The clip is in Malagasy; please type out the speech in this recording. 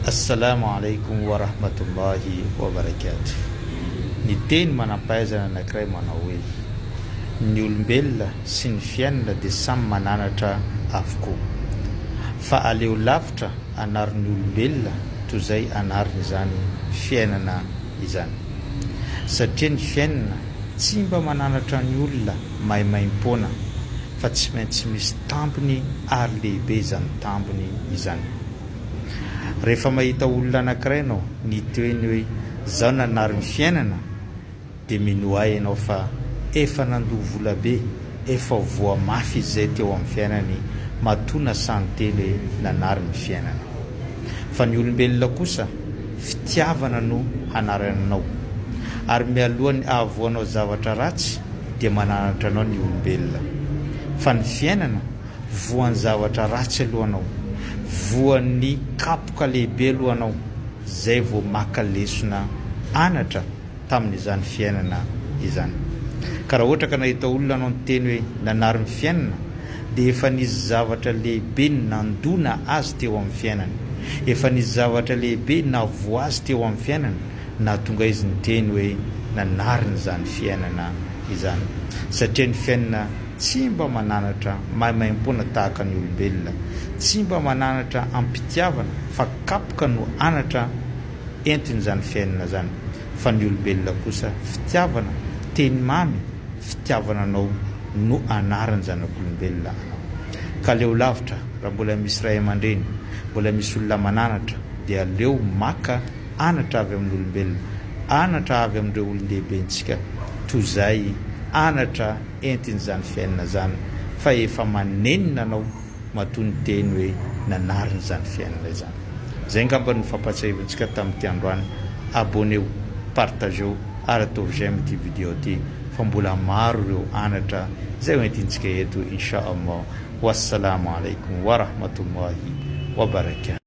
Assalamu alaikum wa rahmatullahi wa barakatuh. Ny teny manam-pahaizana anankiray manao hoe ny olombelona sy ny fiainana dia samy mananatra avokoa, fa aleo lavitra anarin'ny olombelona toy izay anariny izany fiainana izany, satria ny fiainana tsy mba mananatra ny olona maimaim-poana fa tsy maintsy misy tambiny ary lehibe izany tambiny izany. Rehefa mahita olona anankiray ianao nitoeny hoe zao nanary fiainana, dia minohay ianao fa efa nandoha vola be, efa voa mafy izay teo amin'ny fiainany matona santely hoe nanary ny fiainana. Fa ny olombelona kosa fitiavana no hanaranao, ary mialohany ahavoanao zavatra ratsy dia mananatra anao ny olombelona. Fa ny fiainana voan'ny zavatra ratsy alohanao, voan'ny kapoka lehibe alohanao, zay vao maka lesona anatra tamin'izany fiainana izany. Ka raha ohatra ka nahita olona anao niteny hoe nanary ny fiainana, dia efa nisy zavatra lehibe nandona azy teo amin'ny fiainany, efa nisy zavatra lehibe navoa azy teo amin'ny fiainany, na tonga izy niteny hoe nanary n'izany fiainana izany. Satria ny fiainana tsy mba mananatra maimaim-poana tahaka ny olombelona, tsy mba mananatra ampitiavana, fa kapoka no anatra entin'izany fiainana zany. Fa ny olombelona kosa fitiavana, teny mamy fitiavana anao no anarany zanak'olombelona anao. Ka leo lavitra raha mbola misy ray aman-dreny, mbola misy olona mananatra, dia aleo maka anatra avy amin'ny olombelona, anatra avy amin'ireo olon-dehibentsika toy izay anatra entin'izany fiainana zany, fa efa manenina anao matony teny hoe nanary n'izany fiainana izany. Zay ngamba ny fampatsiavantsika tamin'ity androany. Abonnez-vous, partagez-vous ary ataovy j'aime ity vidéo ty, fa mbola maro ireo anatra zay hoentintsika eto insha Allah. Wassalamu alaikum wa rahmatullahi wa barakatuh.